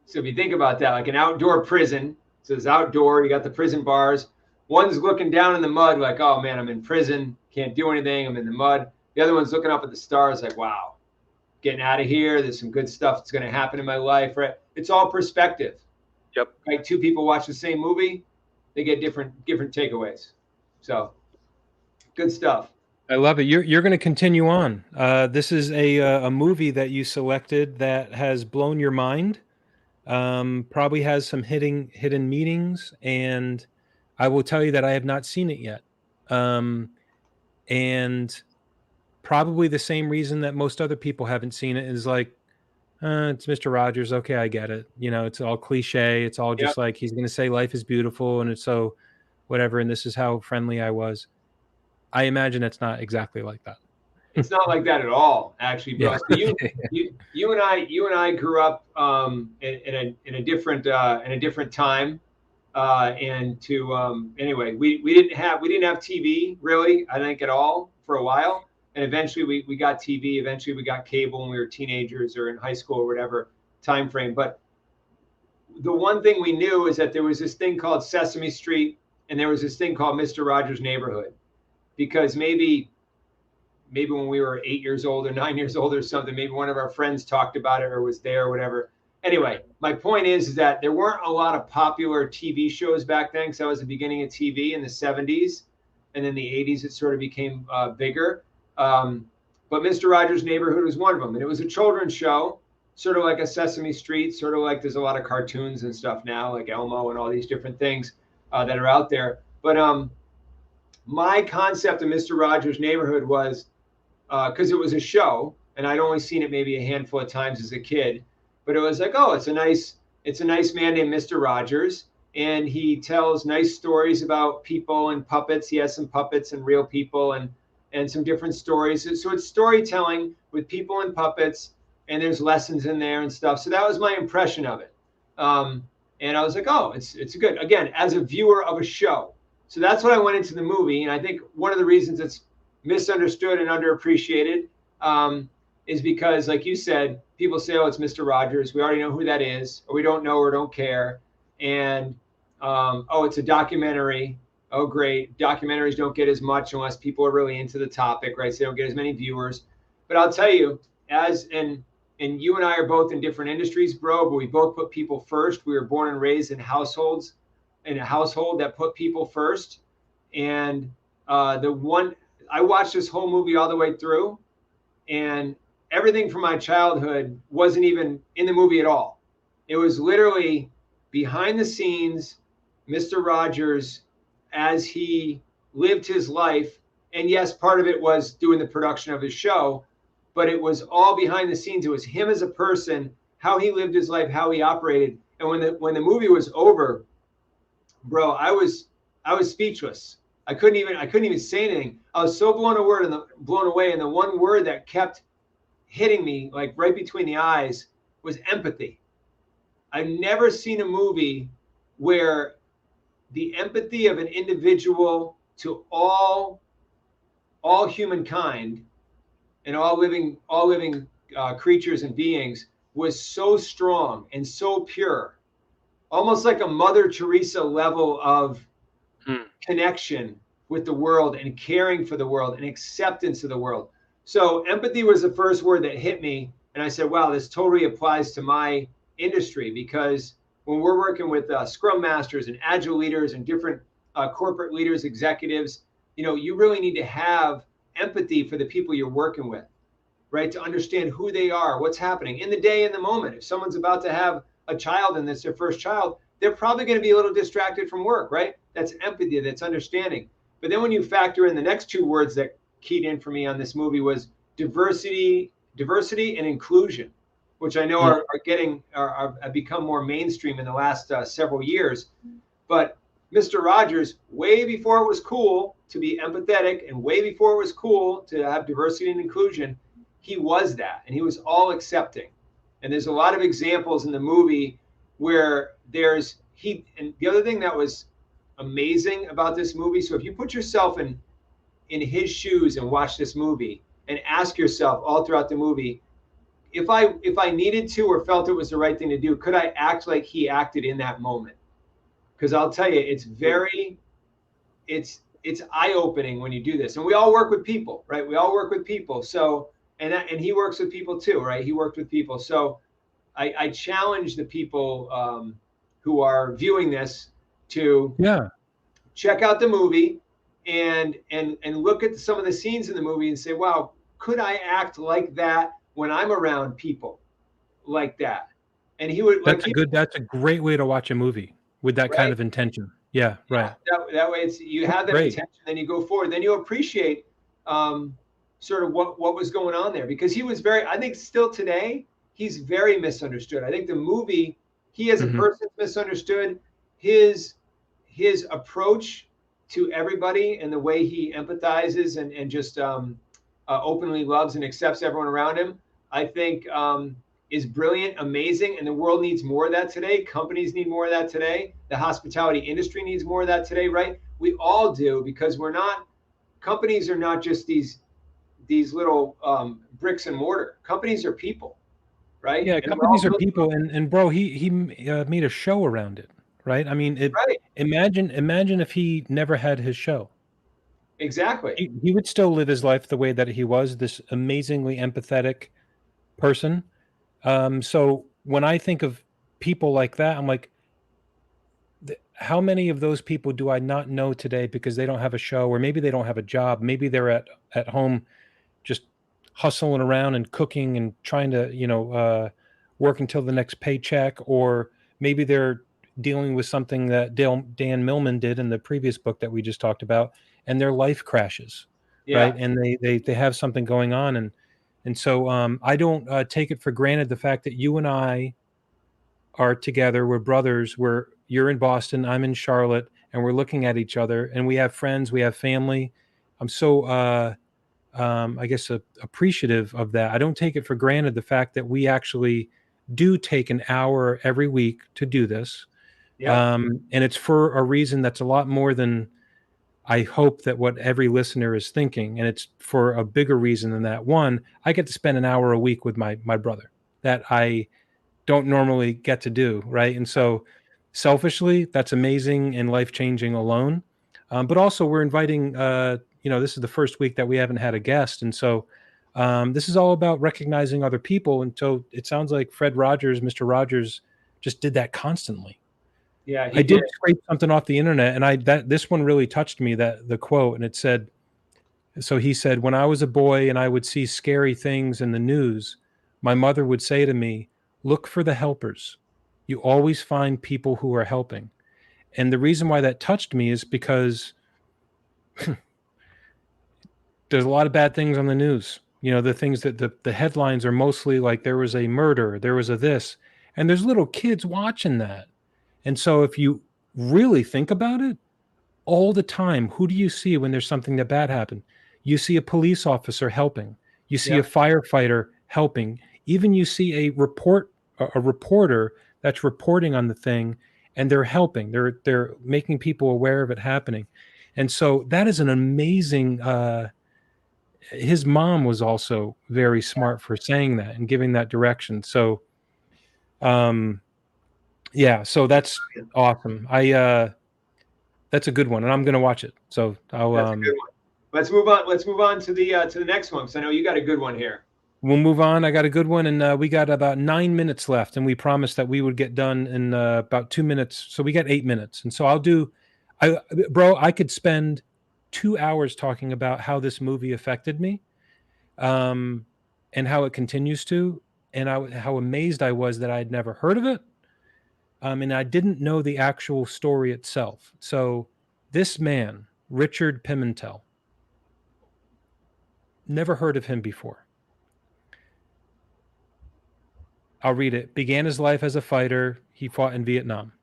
So if you think about that, like an outdoor prison, so it's outdoor, you got the prison bars. One's looking down in the mud like, oh man, I'm in prison, can't do anything, I'm in the mud. The other one's looking up at the stars like, wow, getting out of here. There's some good stuff that's going to happen in my life. Right? It's all perspective. Yep. Right? Two people watch the same movie, they get different takeaways. So good stuff. I love it. You're going to continue on. This is a movie that you selected that has blown your mind. Probably has some hidden meanings, and I will tell you that I have not seen it yet. And probably the same reason that most other people haven't seen it is like, it's Mr. Rogers. Okay, I get it. It's all cliche. It's all Yep. just like he's going to say life is beautiful, and it's so whatever. And this is how friendly I was. I imagine it's not exactly like that. It's not like that at all, actually, bro. Yeah. So you and I grew up in a different time, and to anyway, we didn't have TV really, I think, at all for a while, and eventually we got TV. Eventually we got cable when we were teenagers or in high school or whatever time frame. But the one thing we knew is that there was this thing called Sesame Street, and there was this thing called Mr. Rogers' Neighborhood, because maybe when we were 8 years old or 9 years old or something, maybe one of our friends talked about it or was there or whatever. Anyway, my point is that there weren't a lot of popular TV shows back then, because that was the beginning of TV in the 70s. And then the 80s, it sort of became bigger. But Mr. Rogers' Neighborhood was one of them. And it was a children's show, sort of like a Sesame Street, sort of like there's a lot of cartoons and stuff now, like Elmo and all these different things that are out there. But my concept of Mr. Rogers' Neighborhood was, because it was a show, and I'd only seen it maybe a handful of times as a kid, but it was like, oh, it's a nice man named Mr. Rogers, and he tells nice stories about people and puppets. He has some puppets and real people and some different stories. So it's storytelling with people and puppets, and there's lessons in there and stuff. So that was my impression of it. And I was like, oh, it's good. Again, as a viewer of a show. So that's what I went into the movie, and I think one of the reasons it's misunderstood and underappreciated is because, like you said, people say, oh, it's Mr. Rogers. We already know who that is, or we don't know or don't care. And oh, it's a documentary. Oh, great. Documentaries don't get as much unless people are really into the topic, right? So they don't get as many viewers. But I'll tell you, and you and I are both in different industries, bro, but we both put people first. We were born and raised in a household that put people first. And I watched this whole movie all the way through, and everything from my childhood wasn't even in the movie at all. It was literally behind the scenes, Mr. Rogers as he lived his life. And yes, part of it was doing the production of his show, but it was all behind the scenes. It was him as a person, how he lived his life, how he operated. And when the movie was over, bro, I was speechless. I couldn't even say anything. I was so blown away. And the one word that kept hitting me like right between the eyes was empathy. I've never seen a movie where the empathy of an individual to all all humankind and all living creatures and beings was so strong and so pure, almost like a Mother Teresa level of Hmm. connection with the world and caring for the world and acceptance of the world. So empathy was the first word that hit me. And I said, wow, this totally applies to my industry, because when we're working with scrum masters and agile leaders and different corporate leaders, executives, you really need to have empathy for the people you're working with, right? To understand who they are, what's happening in the day, in the moment. If someone's about to have a child and it's their first child, they're probably going to be a little distracted from work, right? That's empathy, that's understanding. But then when you factor in the next two words that keyed in for me on this movie was diversity and inclusion, which I know Hmm. have become more mainstream in the last several years. But Mr. Rogers, way before it was cool to be empathetic and way before it was cool to have diversity and inclusion, he was that, and he was all accepting. And there's a lot of examples in the movie where and the other thing that was amazing about this movie, so if you put yourself in his shoes and watch this movie and ask yourself all throughout the movie, if I needed to or felt it was the right thing to do, could I act like he acted in that moment? Because I'll tell you, it's eye-opening when you do this. And we all work with people, right? We all work with people. So and he works with people too, right? He worked with people. So I challenge the people who are viewing this to Yeah. check out the movie and look at some of the scenes in the movie and say, wow, could I act like that when I'm around people like that? And he would like That's a great way to watch a movie with that kind right? of intention. Yeah, right. Yeah, that way you have that Great. intention, then you go forward, then you appreciate um, sort of what was going on there, because he was I think still today, he's very misunderstood. I think the movie, he as a Hmm. person misunderstood. His approach to everybody and the way he empathizes and just openly loves and accepts everyone around him, I think is brilliant, amazing, and the world needs more of that today. Companies need more of that today. The hospitality industry needs more of that today, right? We all do, because companies are not just these little bricks and mortar. Companies are people, right? Yeah, And we're all companies are building them, people, and bro, he made a show around it, right? I mean, right? imagine if he never had his show. Exactly. He would still live his life the way that he was, this amazingly empathetic person. So when I think of people like that, I'm like, how many of those people do I not know today because they don't have a show, or maybe they don't have a job, maybe they're at home just hustling around and cooking and trying to work until the next paycheck, or maybe they're dealing with something that Dan Millman did in the previous book that we just talked about, and their life crashes, right? Yeah. And they have something going on, and so I don't take it for granted the fact that you and I are together. We're brothers. You're in Boston, I'm in Charlotte, and we're looking at each other, and we have friends, we have family. I'm so I guess appreciative of that. I don't take it for granted the fact that we actually do take an hour every week to do this, Yep. and it's for a reason that's a lot more than I hope that what every listener is thinking, and it's for a bigger reason than that. One, I get to spend an hour a week with my brother that I don't normally get to do, right? And so selfishly, that's amazing and life-changing alone. But also we're inviting, this is the first week that we haven't had a guest. And so this is all about recognizing other people. And so it sounds like Mr. Rogers just did that constantly. Yeah, I he did. did scrape something off the internet, and this one really touched me, that the quote, and it said, so he said, when I was a boy and I would see scary things in the news, my mother would say to me, look for the helpers. You always find people who are helping. And the reason why that touched me is because there's a lot of bad things on the news. The things that the headlines are mostly like, there was a murder, there was a this, and there's little kids watching that. And so if you really think about it, all the time, who do you see when there's something that bad happened? You see a police officer helping. You see a Yep. firefighter helping. Even you see a reporter that's reporting on the thing, and they're helping. They're making people aware of it happening. And so that is an amazing his mom was also very smart for saying that and giving that direction. So, yeah, so that's awesome. That's a good one, and I'm gonna watch it. So I'll That's a good one. Let's move on. Let's move on to the next one because I know you got a good one here. we'll move on. I got a good one, and we got about 9 minutes left, and we promised that we would get done in about 2 minutes. So we got 8 minutes, and so bro, I could spend 2 hours talking about how this movie affected me, um, and how it continues to, and how amazed I was that I had never heard of it, and I didn't know the actual story itself. So this man, Richard Pimentel, never heard of him before. I'll read it. Began his life as a fighter. He fought in Vietnam,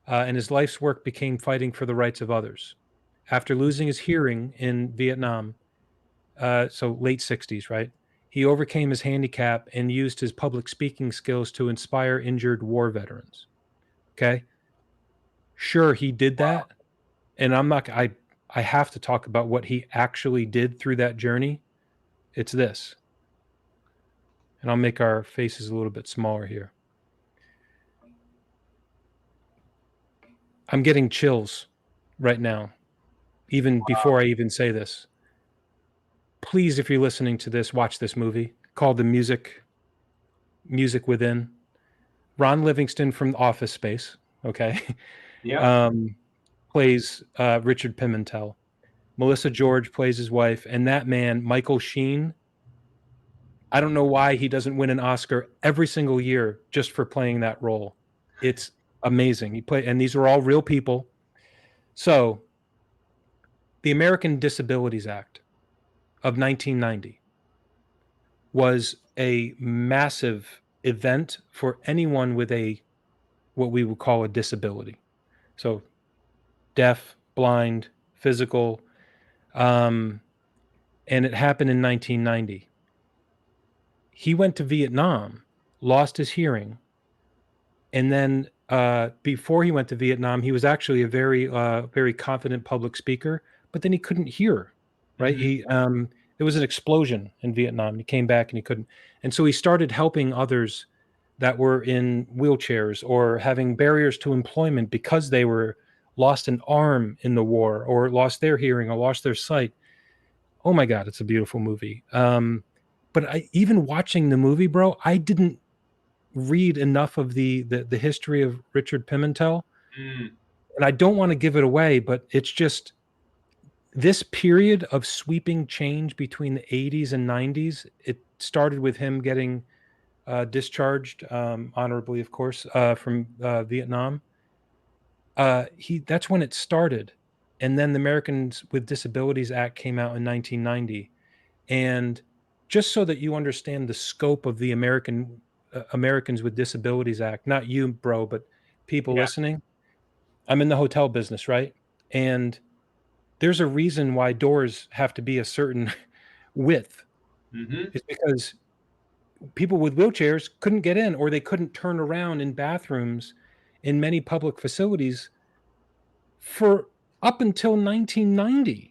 and his life's work became fighting for the rights of others. After losing his hearing in Vietnam, so late 60s, right? He overcame his handicap and used his public speaking skills to inspire injured war veterans. Okay. Sure, he did that. And I have to talk about what he actually did through that journey. It's this. And I'll make our faces a little bit smaller here. I'm getting chills right now, even before I even say this. Please, if you're listening to this, watch this movie called The Music Within. Ron Livingston from Office Space, okay, Yeah. plays Richard Pimentel. Melissa George plays his wife, and that man, Michael Sheen, I don't know why he doesn't win an Oscar every single year just for playing that role. It's amazing. And these are all real people. So, the American Disabilities Act of 1990 was a massive event for anyone with what we would call a disability. So, deaf, blind, physical, and it happened in 1990. He went to Vietnam, lost his hearing, and then before he went to Vietnam, he was actually a very confident public speaker, but then he couldn't hear. Right? There was an explosion in Vietnam. He came back and he couldn't, and so he started helping others that were in wheelchairs or having barriers to employment because they were lost an arm in the war or lost their hearing or lost their sight. Oh my God, it's a beautiful movie. But even watching the movie, bro, I didn't read enough of the history of Richard Pimentel, and I don't want to give it away, but it's just this period of sweeping change between the 80s and 90s. It started with him getting discharged honorably, of course, from Vietnam. That's when it started, and then the Americans with Disabilities Act came out in 1990, and just so that you understand the scope of the Americans with Disabilities Act, not you, bro, but people listening. I'm in the hotel business, right? And there's a reason why doors have to be a certain width. It's because people with wheelchairs couldn't get in, or they couldn't turn around in bathrooms in many public facilities for up until 1990.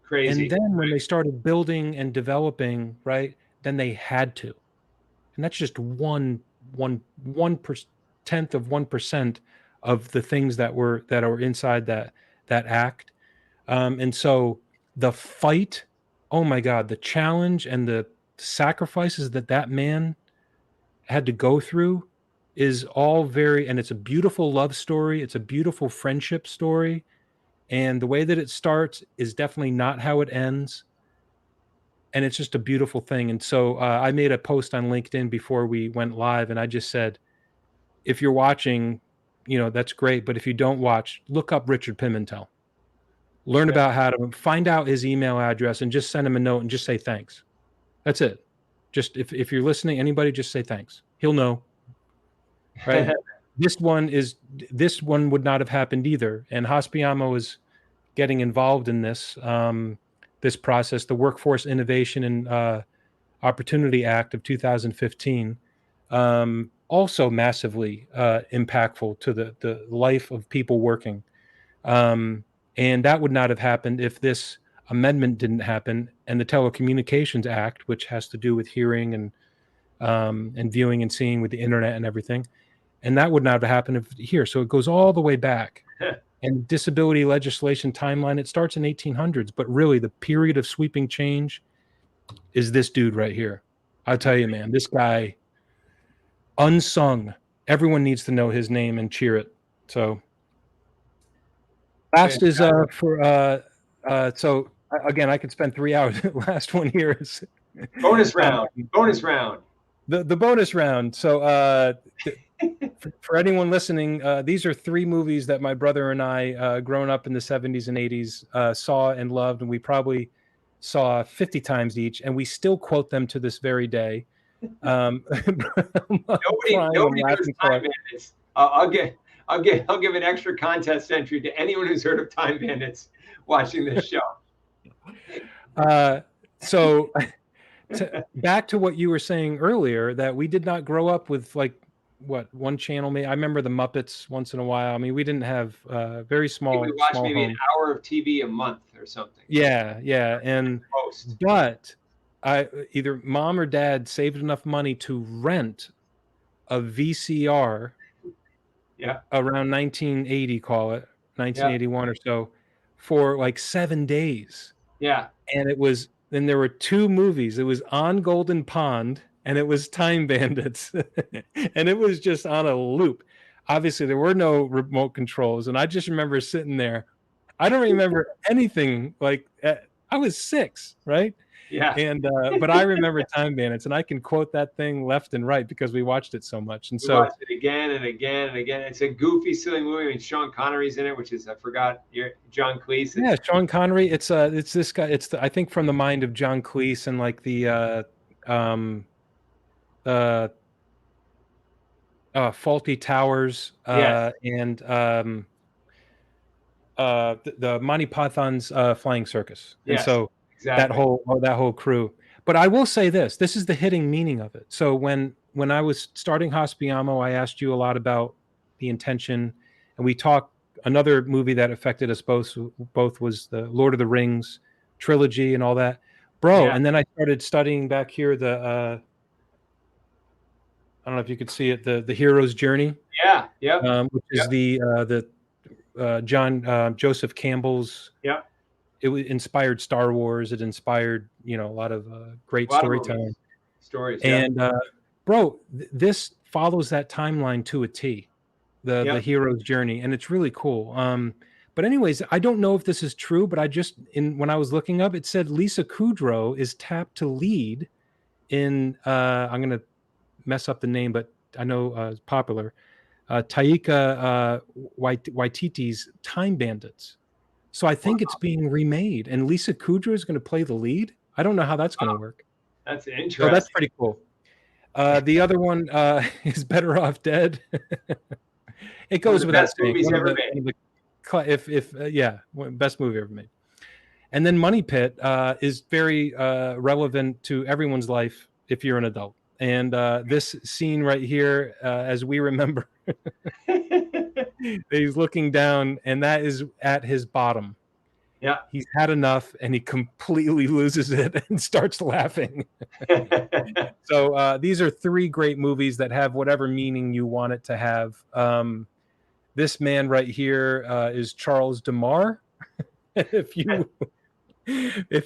Crazy. And then when they started building and developing, right, then they had to. And that's just one tenth of 1% of the things that are inside that act. And so the fight, oh my God, the challenge and the sacrifices that man had to go through is all and it's a beautiful love story. It's a beautiful friendship story. And the way that it starts is definitely not how it ends. And it's just a beautiful thing. And so I made a post on LinkedIn before we went live, and I just said, if you're watching, that's great. But if you don't watch, look up Richard Pimentel. Learn about how to find out his email address and just send him a note and just say thanks. That's it. Just if you're listening, anybody, just say thanks. He'll know. Right? This one would not have happened either. And Hospiamo is getting involved in this process, the Workforce Innovation and Opportunity Act of 2015, also massively impactful to the life of people working. And that would not have happened if this amendment didn't happen, and the Telecommunications Act, which has to do with hearing and viewing and seeing with the internet and everything, and that would not have happened here. So it goes all the way back. And disability legislation timeline, it starts in 1800s, but really the period of sweeping change is this dude right here. I'll tell you, man, this guy, unsung. Everyone needs to know his name and cheer it. So last is so again, I could spend 3 hours. Last one here is bonus round. Bonus round. The bonus round. So for anyone listening, these are 3 movies that my brother and I, growing up in the 70s and 80s, saw and loved, and we probably saw 50 times each, and we still quote them to this very day. Nobody knows Time Bandits. I'll give an extra contest entry to anyone who's heard of Time Bandits watching this show. So back to what you were saying earlier, that we did not grow up with like one channel. I remember the Muppets once in a while. I mean, we didn't have very small. We watched small maybe home. an hour of TV a month or something. Yeah, and but either mom or dad saved enough money to rent a VCR. Yeah. Around 1980, call it 1981 or so, for like 7 days. Yeah. And then there were 2 movies. It was On Golden Pond and it was Time Bandits. And it was just on a loop. Obviously, there were no remote controls. And I just remember sitting there. I don't remember anything. Like, I was 6, right? Yeah. And but I remember Time Bandits, and I can quote that thing left and right because we watched it so much. And we watched it again and again and again. It's a goofy, silly movie. I mean, Sean Connery's in it, which is, I forgot, John Cleese. Yeah, Sean Connery. It's this guy. It's I think from the mind of John Cleese, and like the Faulty Towers, and the Monty Python's Flying Circus. And so that whole crew. But I will say this is the hitting meaning of it. So when I was starting Hospiamo, I asked you a lot about the intention, and we talked. Another movie that affected us both was the Lord of the Rings trilogy and all that, bro. And then I started studying back here the I don't know if you could see it, the hero's journey. Yeah. Which is the John Joseph Campbell's. Yeah. It inspired Star Wars. It inspired a lot of great storytelling stories. And bro, this follows that timeline to a T. The hero's journey, and it's really cool. But anyways, I don't know if this is true, but when I was looking up, it said Lisa Kudrow is tapped to lead in I'm gonna mess up the name, but I know it's popular. Taika Waititi's Time Bandits. So I think it's being remade, and Lisa Kudrow is going to play the lead. I don't know how that's going to work. That's interesting. So that's pretty cool. The other one is Better Off Dead. It goes without saying. Movies ever made. Best movie ever made. And then Money Pit is very relevant to everyone's life if you're an adult. And this scene right here, as we remember, he's looking down, and that is at his bottom. Yeah. He's had enough, and he completely loses it and starts laughing. So these are 3 great movies that have whatever meaning you want it to have. This man right here is Charles DeMar. If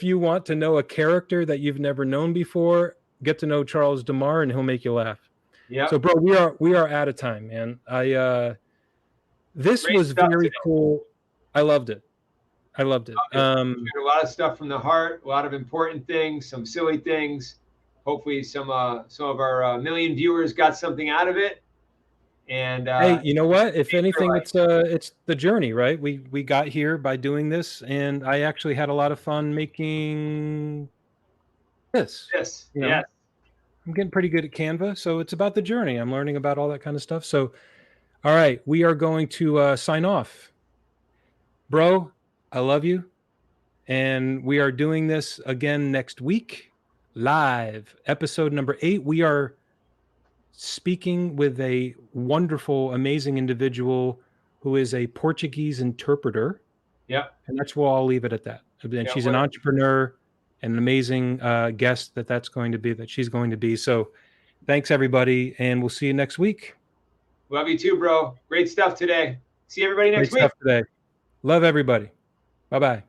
you want to know a character that you've never known before, get to know Charles DeMar, and he'll make you laugh. Yeah. So, bro, we are out of time, man. This Great was very today. cool. I loved it. A lot of stuff from the heart, a lot of important things, some silly things. Hopefully, some of our million viewers got something out of it. And hey, you know what? If anything, it's the journey, right? We got here by doing this, and I actually had a lot of fun making this. Yes. I'm getting pretty good at Canva, so it's about the journey. I'm learning about all that kind of stuff. So, all right, we are going to sign off. Bro, I love you. And we are doing this again next week, live, episode number 8. We are speaking with a wonderful, amazing individual who is a Portuguese interpreter. Yeah. And that's where I'll leave it at that. And Yeah, she's an entrepreneur and an amazing guest that she's going to be. So thanks everybody, and we'll see you next week. love you too, bro. Great stuff today. See everybody next Great week. stuff today. Love everybody. Bye-bye.